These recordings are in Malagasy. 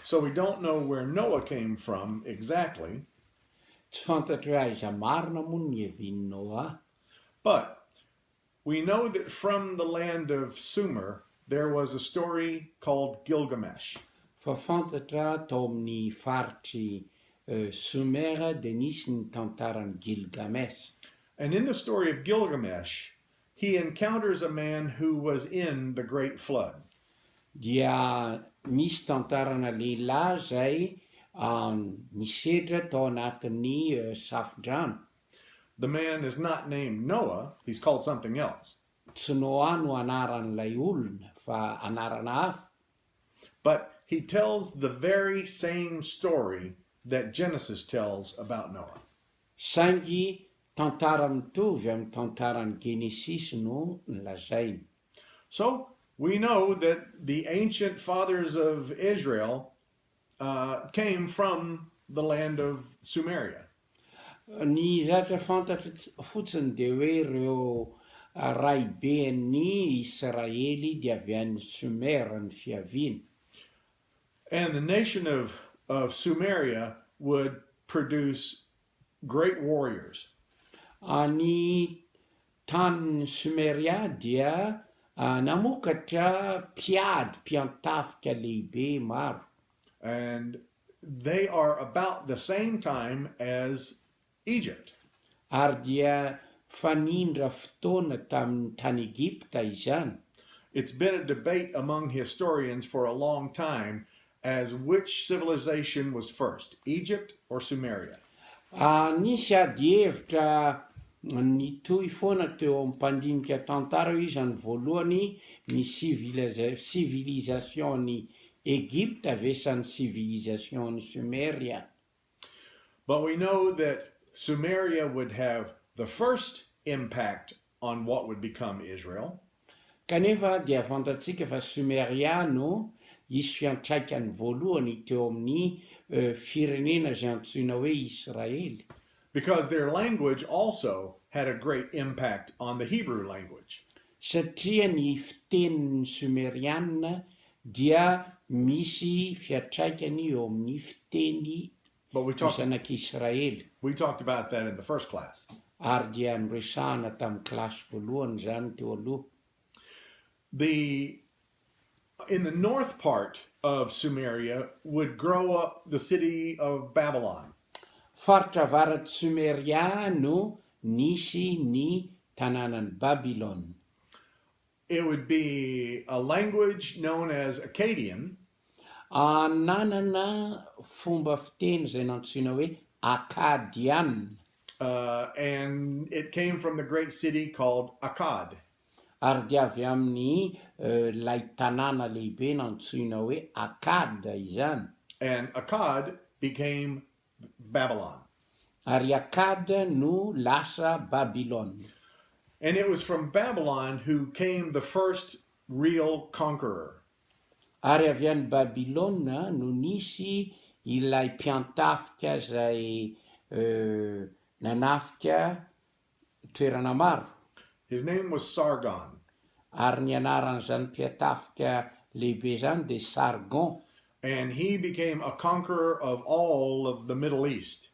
So we don't know where Noah came from exactly, Tsy fantatra hoe aiza marina moa ny hevian'ny Noa. but we know that from the land of Sumer there was a story called Gilgamesh. Fa fantatra tao amin'ny faritry Sumer dia nisy ny tantaran'ny Gilgamesh. And in the story of Gilgamesh, he encounters a man who was in the great flood. Dia misy tantarana lehilahy zay nisedra tao anatin'ny safin-drano. The man is not named Noah, he's called something else. Tsy Noa no anaran'ilay olona fa anarana hafa. But he tells the very same story that Genesis tells about Noah. Saingy tantara mitovy amin'ny tantaran'ny Genesis no nolazainy. So we know that the ancient fathers of Israel came from the land of Sumeria. Ny zatra fantatra fotsiny dia hoe ireo raiben'ny Israely dia avy any Sumer ny fiaviany. And the nation of Sumeria would produce great warriors. Ny tanin'ny Sumeria dia namokatra mpiantafika lehibe maro. And they are about the same time as Egypt. Ary dia fanindra fotoana tamin'ny tany Egipta izany. It's been a debate among historians for a long time as which civilization was first, Egypt or Sumeria. Nisy ady hevitra nitohy foana teo amin'ny mpandinika tantara hoe izany voalohany ny civilisation'ny Egipta vesan'ny civilisation'ny Sumeria. But we know that Sumeria would have the first impact on what would become Israel. Kanefa dia fantatsika fa Sumeria no isy fiantraikany voalohany teo amin'ny firenena izay antsoina hoe Israely. Because their language also had a great impact on the Hebrew language. Satria ny fitenin'ny Sumeriana dia misy fiantraikany eo amin'ny fiteny zanak'Israely. We talked about that in the first class. Ary dia niresahana tamin'ny klasy voalohany zany teo aloha. In the north part of Sumeria would grow up the city of Babylon. Faritra avaratr'i Sumeria no nisy ny tanànan'i Babylon. It would be a language known as Akkadian. Nanana fomba fiteny izay nantsoina hoe Akkadian. And it came from the great city called Akkad. Ary dia avy amin'ny lay tanàna lehibe nantsoina hoe Akkad izany. And Akkad became Babylon. Ary Akkad no lasa Babylon. And it was from Babylon who came the first real conqueror. Ary avy any Babylone no nisy ilay mpiantafika zay nanafika toerana maro. His name was Sargon. Ary ny anaran'izany mpiantafika lehibe zany de Sargon. And he became a conqueror of all of the Middle East.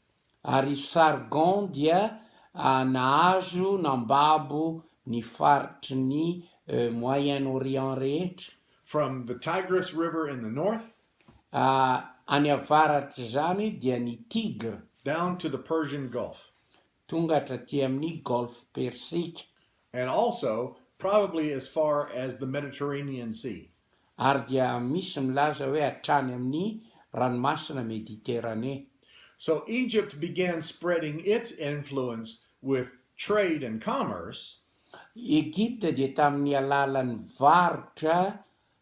Ary Sargon dia nahazo nambabo ny faritry ny Moyen-Orient rehetra. From the Tigris River in the north. Any avaratra zany dia ny Tigre. Down to the Persian Gulf. Tonga hatraty amin'ny Golfe Persika. And also probably as far as the Mediterranean Sea. Ary dia misy milaza hoe hatrany amin'ny ranomasina Mediterranée. So Egypt began spreading its influence with trade and commerce. Egipta dia tamin'ny alalan'ny varotra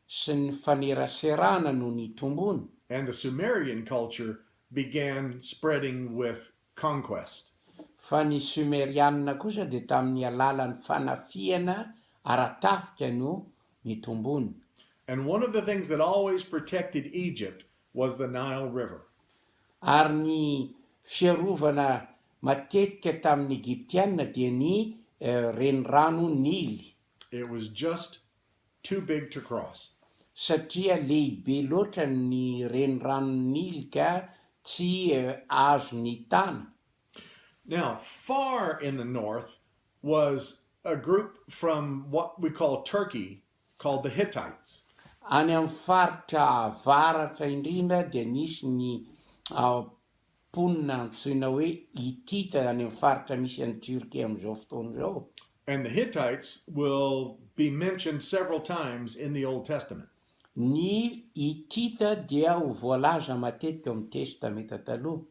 sy ny faneraserana no nitombony. And the Sumerian culture began spreading with conquest. Fa ny Sumeriana kosa dia tamin'ny alalan'ny fanafiana aratafika no nitombony. And one of the things that always protected Egypt was the Nile River. Ary ny fiarovana matetika tamin'ny Egyptiana dia ny renirano Nily. It was just too big to cross. satria lehibe loatra ny renoranon'ily ka tsy azo ny tana. Now, far in the north was a group from what we call Turkey called the Hittites. Any amin'ny faritra avaratra indrindra dia nisy ny mponina antsoina hoe hitita any amin'ny faritra misy an'ny Turkia amin'izao fotoana izao. And the Hittites will be mentioned several times in the Old Testament. Ny hitita dia ho voalaza matetika amin'ny testamenta taloha.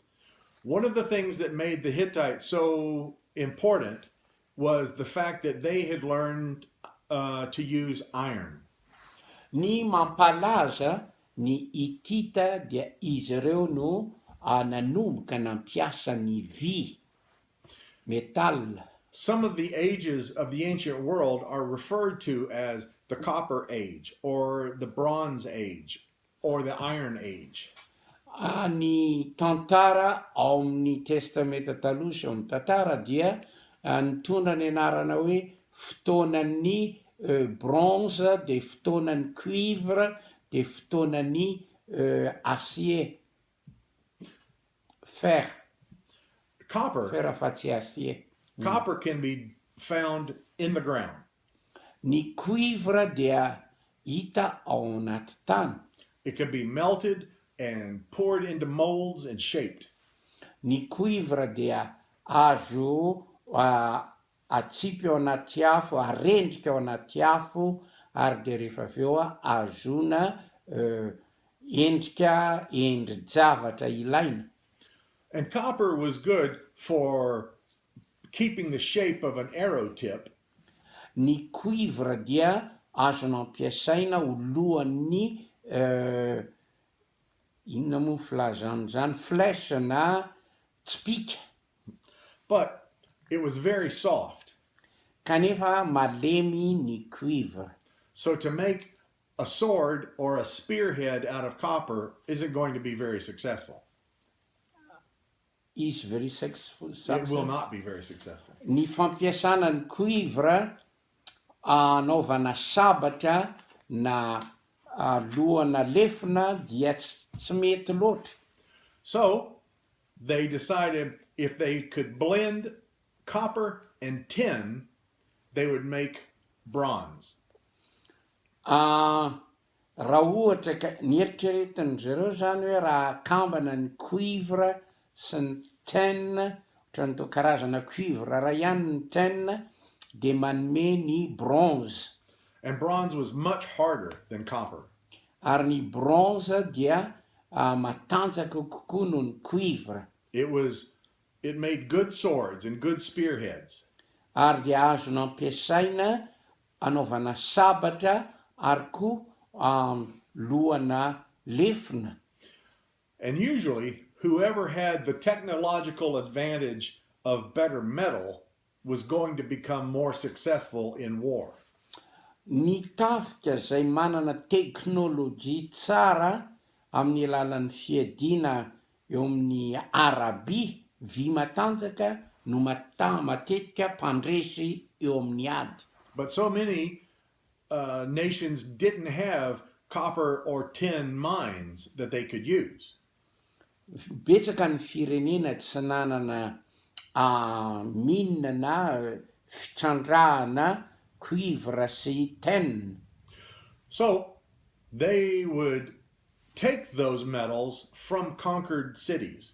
One of the things that made the Hittites so important was the fact that they had learned to use iron. Ny mampalaza ny hitita dia izy ireo no nanomboka nampiasa ny vy, metal. Some of the ages of the ancient world are referred to as the Copper Age or the Bronze Age or the Iron Age. Ny tantara ao amin'ny testamenta taloha sy ao amin'ny tantara dia nitondra ny anarana hoe fotoanan'ny bronze, dia fotoanan'ny cuivre, dia fotoanan'ny acier, fer afa-tsy acier. Copper can be found in the ground. Ny cuivre dia hita ao anaty tany. It can be melted and poured into molds and shaped. Ny cuivre dia azo atsipy ao anaty afo, arendrika ao anaty afo, ary dia rehefa avy eo azona endrika endri-javatra ilaina. And copper was good for keeping the shape of an arrow tip. Ny cuivre dia azona ampiasaina ho lohan'ny inona moa filazan'izany, flèche na tsipika. But it was very soft. Kanefa malemy ny cuivre. So to make a sword or a spearhead out of copper isn't going to be very successful. Is very successful. It will not be very successful. Ny fampiasana ny cuivre anaovana sabatra na lohana lefina dia tsy mety loatra. So they decided if they could blend copper and tin, they would make bronze. Raha ohatra ka nieritreretin'zareo zany hoe raha akambana ny cuivre sy ny tin, ohatran'ny to karazana cuivre raha ihany ny tin, dia manome ny bronze. And bronze was much harder than copper. Ary ny bronze dia matanjaka kokoa noho ny cuivre. It made good swords and good spearheads. Ary dia azona ampiasaina anaovana sabatra ary koa lohana lefina. And usually, whoever had the technological advantage of better metal was going to become more successful in war. Ny tafika izay manana teknôlôjia tsara amin'ny alalan'ny fiadiana eo amin'ny araby, vy matanjaka no matetika mpandresy eo amin'ny ady. But so many nations didn't have copper or tin mines that they could use. Betsaka ny firenena tsy nanana mine na fitrandrahana cuivre sy tin. So they would take those metals from conquered cities.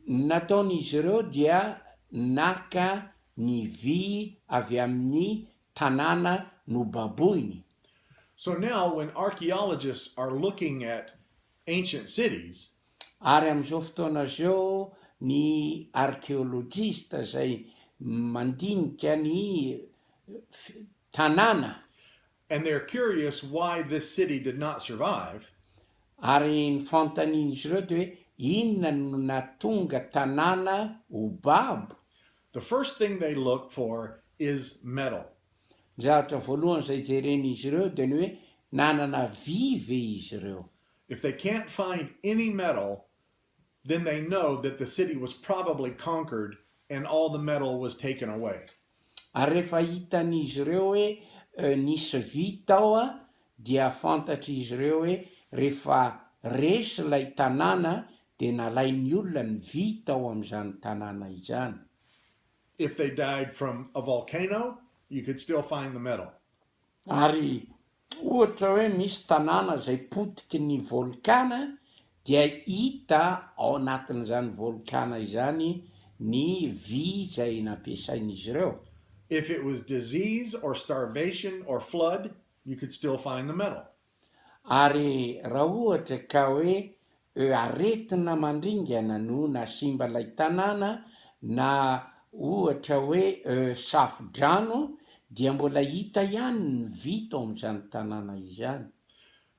Nataon'izy ireo dia naka ny vy avy amin'ny tanàna nobaboiny. So now when archaeologists are looking at ancient cities, Ary amin'izao fotoana izao ny archéologiste izay mandinika ny tanàna, and they're curious why this city did not survive, ary ny fanontanian'izy ireo dia hoe inona no nahatonga tanàna ho babo. the first thing they look for is metal. Ny zavatra voalohany izay jeren'izy ireo dia ny hoe nanana vy ve izy ireo. If they can't find any metal, then they know that the city was probably conquered and all the metal was taken away. Ary rehefa hitan'izy ireo hoe nisy vy tao dia fantatra izy ireo hoe rehefa resy ilay tanàna dia nalain'ny olona ny vita ao amin'izany tanàna izany. If they died from a volcano, you could still find the metal. Ary ohatra hoe misy tanàna izay potiky ny volkana dia hita ao anatin'izany volkana izany ny vy izay nampiasain'izy ireo. If it was disease or starvation or flood, you could still find the metal. Ary raha ohatra ka hoe aretina mandringana no nasimba ilay tanàna na ohatra hoe safo-drano dia mbola hita ihany ny vita ao amin'izany tanàna izany.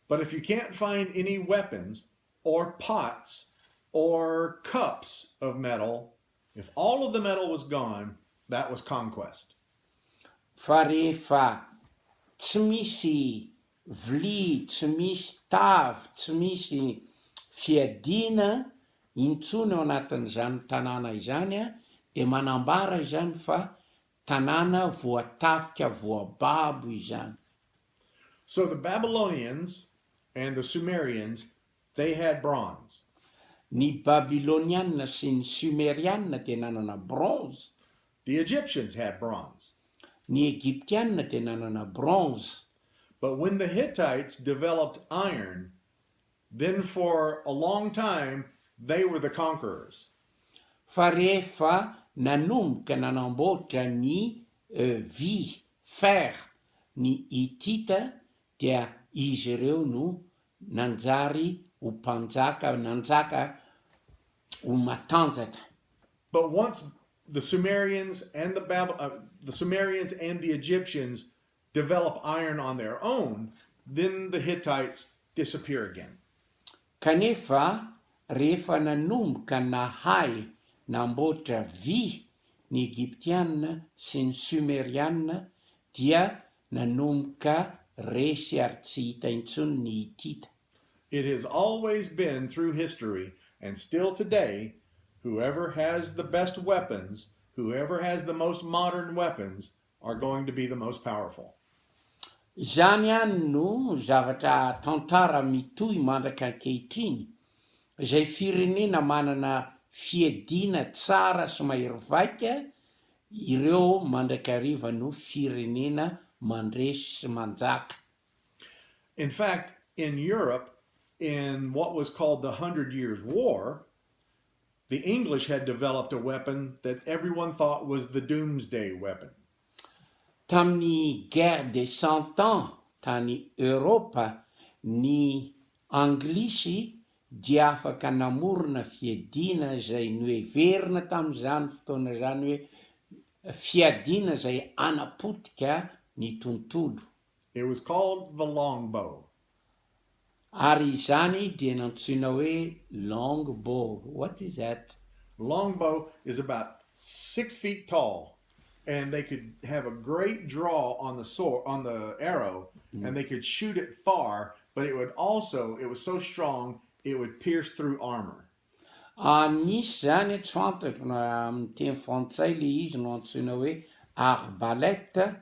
But if you can't find any weapons or pots or cups of metal, if all of the metal was gone, that was conquest. Fa rehefa tsy misy vilia, tsy misy tavy, tsy misy fiadiana intsony ao anatin'izany tanàna izany a, dia manambara izany fa tanàna voatafika voababo izany. So the Babylonians and the Sumerians, they had bronze. Ny Babyloniana sy ny Sumeriana dia nanana bronze. The Egyptians had bronze. Ny Egyptiana dia nanana bronze. But when the Hittites developed iron, then for a long time, they were the conquerors. Fa rehefa nanomboka nanamboatra ny vy, fer, ny Hitita, dia izy ireo no nanjary ho mpanjaka, nanjaka ho matanjaka. But once the Sumerians and the Sumerians and the Egyptians develop iron on their own, then the Hittites disappear again. Kanefa rehefa nanomboka nahay namboatra vy ny Egyptiana sy ny Sumeriana dia nanomboka resy ary tsy hita intsony ny Hitita. It has always been through history, and still today, whoever has the best weapons, whoever has the most modern weapons, are going to be the most powerful. Izany ihany no zavatra tantara mitohy mandraka ankehitriny. Izay firenena manana fiadiana tsara sy mahery vaika, ireo mandrakariva no firenena mandresy sy manjaka. In fact, in Europe, in what was called the 100 Years' War, the English had developed a weapon that everyone thought was the doomsday weapon. Tamin'ny guerre des 100 ans tany Europa, ny Anglisy dia afaka namorona fiadiana izay noheverina tamin'izany fotoana izany hoe fiadiana izay anapotika ny tontolo. It was called the longbow. Ary izany dia nantsoina hoe longbow. What is that? Longbow is about 6 feet tall, and they could have a great draw on the sword, on the arrow, and they could shoot it far, but it was so strong, it would pierce through armor. Nisy zany tsy fantatro amin'ny teny frantsay le izy no antsoina hoe arbalète,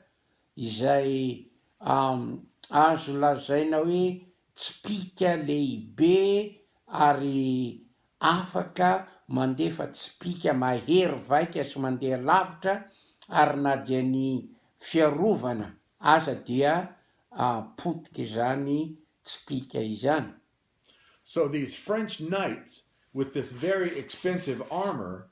izay azo lazaina hoe tsipika lehibe ary afaka mandefa tsipika mahery vaika sy mandeha lavitra, ary na dia ny fiarovana aza dia potika izany tsipika izany. So these French knights with this very expensive armor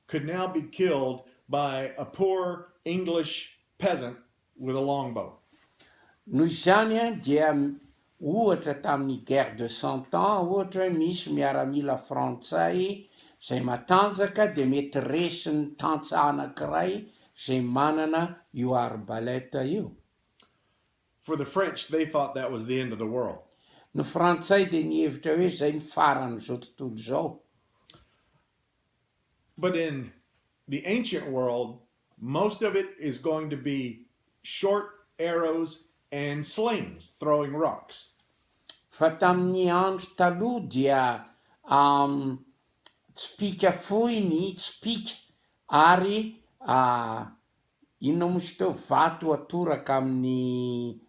could now be killed by a poor English peasant with a longbow. Noho izany dia ohatra tamin'ny guerre de 100 ans, ohatra hoe misy miaramila frantsay izay matanjaka dia mety resy ny tantsa anankiray izay manana io arbalète io. For the French, they thought that was the end of the world. No frantsay dia nihevitra hoe zay ny faran'izao tontolo izao. But in the ancient world, most of it is going to be short arrows and slings throwing rocks. Fa tamin'ny andro taloha dia tsipika fohy ny tsipika ary inona moa izy teo vato atoraka amin'ny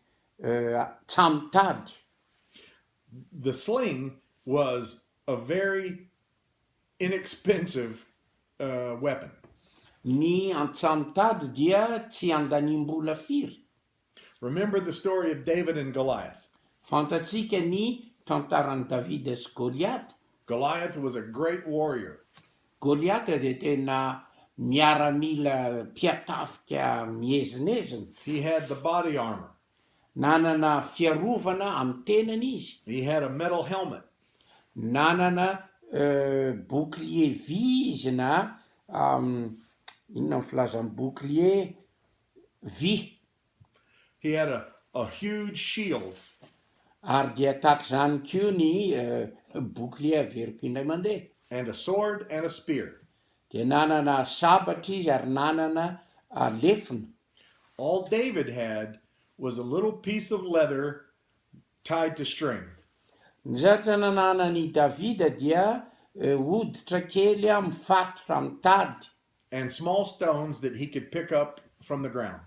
tsamitady. The sling was a very inexpensive weapon. Ny antsamitady dia tsy andaniam-bola firy. Remember the story of David and Goliath. Fantatsika ny tantaran'i Davida sy Goliath. Goliath was a great warrior. Goliath dia tena miaramila mpiatafika miezinezina. He had the body armor. Nanana fiarovana amin'ny tenany izy. He had a metal helmet. Nanana bouclier vy izy na inona ny filazan'ny bouclier vy. He had a huge shield. Ary dia tahaka izany koa ny bouclier averiko indray mandeha. And a sword and a spear. Dia nanana sabatra izy ary nanana lefina. All David had was a little piece of leather tied to string. Ny zatra nananany Davida dia hoditra kely mifatotra amin'ny tady. And small stones that he could pick up from the ground.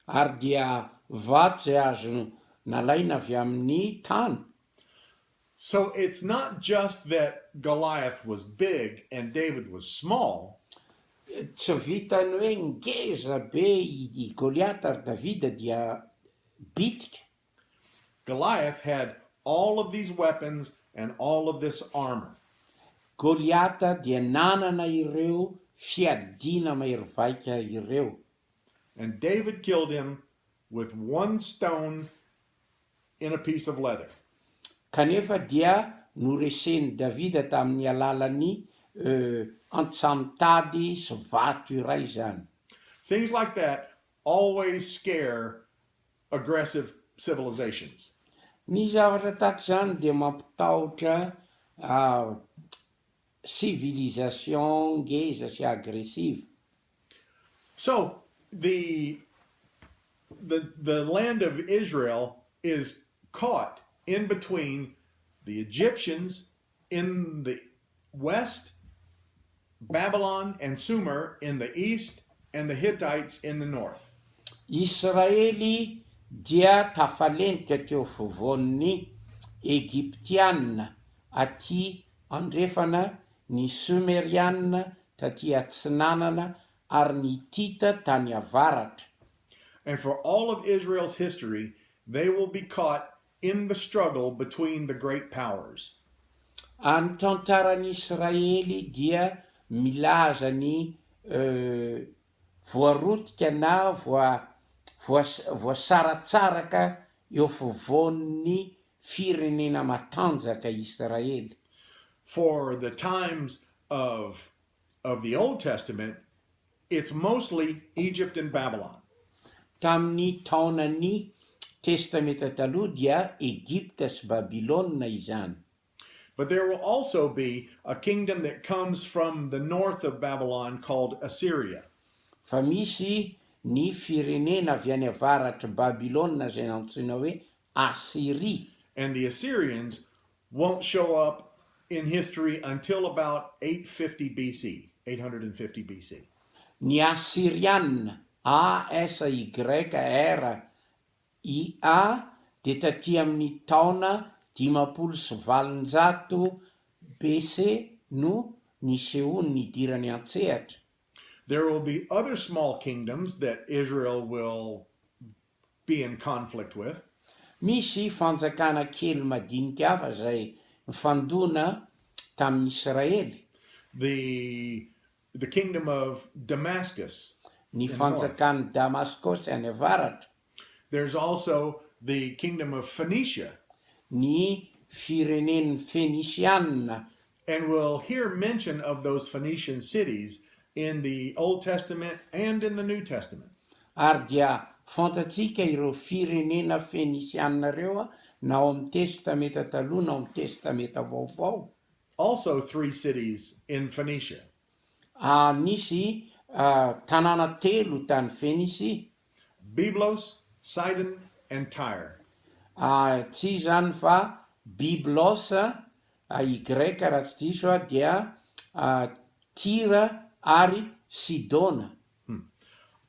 Ary dia vato izay azo nalaina avy amin'ny tany. So it's not just that Goliath was big and David was small. Tsy vitany hoe ngeza be i Goliath ary Davida dia bitika. Goliath had all of these weapons and all of this armor. Goliath dia nanana ireo fiadina mahery-vaika ireo. And David killed him with one stone in a piece of leather. Kanefa dia noreseny Davida tamin'ny alalan'ny antsamitady sy vato iray zany. Things like that always scare aggressive civilizations. Ny zavatra tahaka izany dia mampitahotra civilisation ngeza sy agressive. So the land of Israel is caught in between the Egyptians in the west, Babylon and Sumer in the east, and the Hittites in the north. Israely dia tafalenika teo fovoan'ny Egyptianina aty andrefana ny Sumerianina taty atsinanana ary ny Hittita tany avaratra. And for all of Israel's history, they will be caught in the struggle between the great powers. Any tantaran'ny Israely dia milaza ny voarotika na voasaratsaraka eo fovoan'ny firenena matanjaka Israely. For the times of the Old Testament, it's mostly Egypt and Babylon. Tamin'ny taonan'ny testamenta taloha dia Egypta sy Babilôna izany. But there will also be a kingdom that comes from the north of Babylon called Assyria. Fa misy ny firenena avy any avaratra Babilôna izay antsoina hoe Assyria. And the Assyrians won't show up in history until about 850 BC, 850 BC. Ny Assyrianina, A-S-Y-R-I-A, dia taty amin'ny taona 5valonjato BC no nisehoany nidirany an-tsehatra. There will be other small kingdoms that Israel will be in conflict with. Misy fanjakana kely madinika hafa izay mifandona tamin'ny Israely. The kingdom of Damascus. Ny fanjakan'i Damascus any avaratra. There's also the kingdom of Phoenicia. Ny firenen'ny Phénicianina. And we'll hear mention of those Phoenician cities in the Old Testament and in the New Testament. Ary dia fantatsika ireo firenena Phénicianina ireo na ao amin'ny testamenta taloha na ao amin'ny testamenta vaovao. Also 3 cities in Phoenicia. Nisy tanàna telo tany Phénicie. Byblos, Sidon, and Tyre. Tsy zany fa Byblos, i greka raha tsy diso dia Tyra ary Sidona.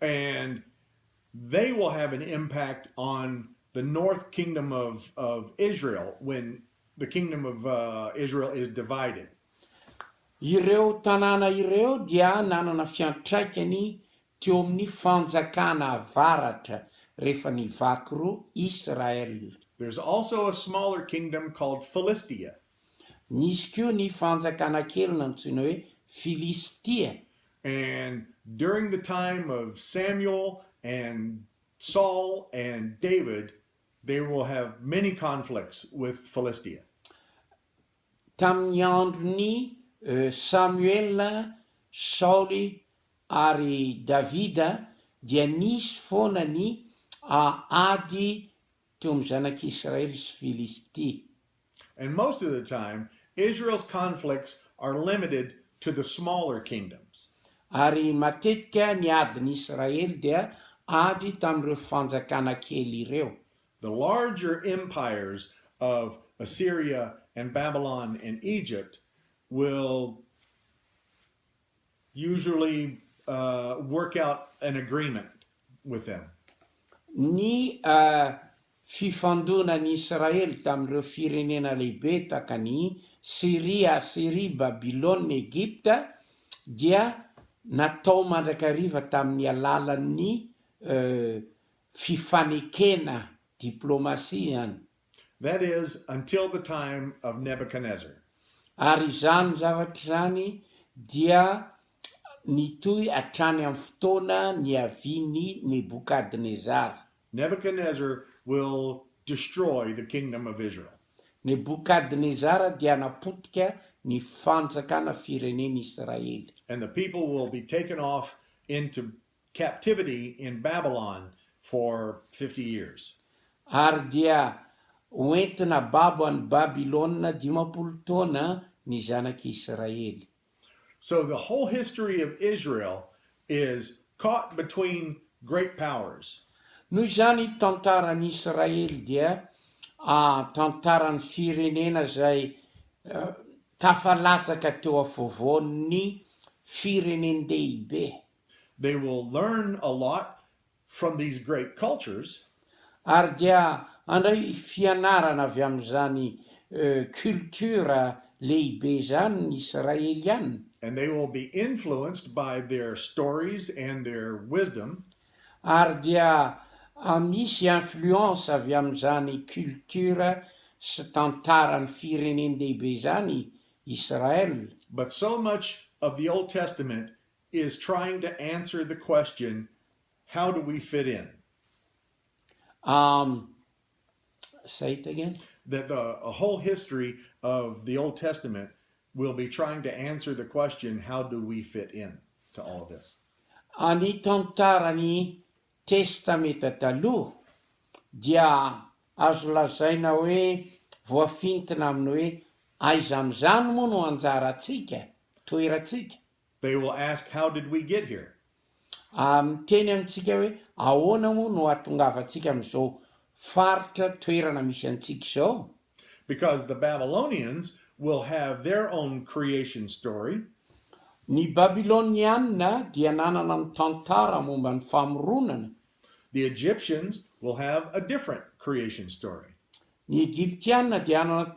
And they will have an impact on the the north kingdom of Israel when the kingdom of Israel is divided. Ireo tanàna ireo dia nanana fiantraikany teo amin'ny fanjakana avaratra rehefa nivaky roa Israel. There's also a smaller kingdom called Philistia. Nisy koa ny fanjakana kely nantsoina hoe Filistia. And during the time of Samuel and Saul and David, they will have many conflicts with Philistia. Tamin'ny andron'ny Samuel, Saoly ary Davida dia nisy foana ny ady teo amin'ny zanak'Israely sy Filistia. And most of the time, Israel's conflicts are limited to the smaller kingdoms. Ary matetika ny adin'ny Israely dia ady tamin'ireo fanjakana kely ireo. The larger empires of Assyria and Babylon and Egypt will usually work out an agreement with them. Ny fifandonan'ny Israely tamin'ireo firenena lehibe tahaka ny Syria, Assyria, Babylone, Egypta dia natao mandrakariva tamin'ny alalan'ny fifanekena diplomasia. That is, until the time of Nebuchadnezzar. Ary zany zavatra zany dia nitoy hatrany amin'ny fotoana niaviany Nebukadnezar. Nebuchadnezzar will destroy the kingdom of Israel. Nebukadnezar dia napotika ny fanjakana firenena Israely. And the people will be taken off into captivity in Babylon for 50 years. Ary dia hoentina babo any Babilôna 50 taona ny zanak'Israely. So the whole history of Israel is caught between great powers. Noho izany tantaran'ny Israely dia tantaran'ny firenena zay tafalatsaka teo afovoan'ny firenendehibe. They will learn a lot from these great cultures. Ary dia andray fianarana avy amin'izany culture lehibe zany ny Israeliana. And they will be influenced by their stories and their wisdom. Ary dia misy influence avy amin'izany culture sy tantarany firenendehibe zany Israel. But so much of the Old Testament is trying to answer the question, how do we fit in? Say it again. That the whole history of the Old Testament will be trying to answer the question, how do we fit in to all of this? Ny tantarany testameta taloha dia azo lazaina hoe voafintina amin'ny hoe aiza amin'izany moa no anjarantsika, toerantsika. They will ask, how did we get here? Miteny amintsika hoe ahoana moa no ahatongavantsika amin'izao faritra toerana misy antsika izao. Because the Babylonians will have their own creation story. Ny Babiloniana dia nanana ny tantara momba ny famoronana. The Egyptians will have a different creation story. Ny Egyptiana dia nanana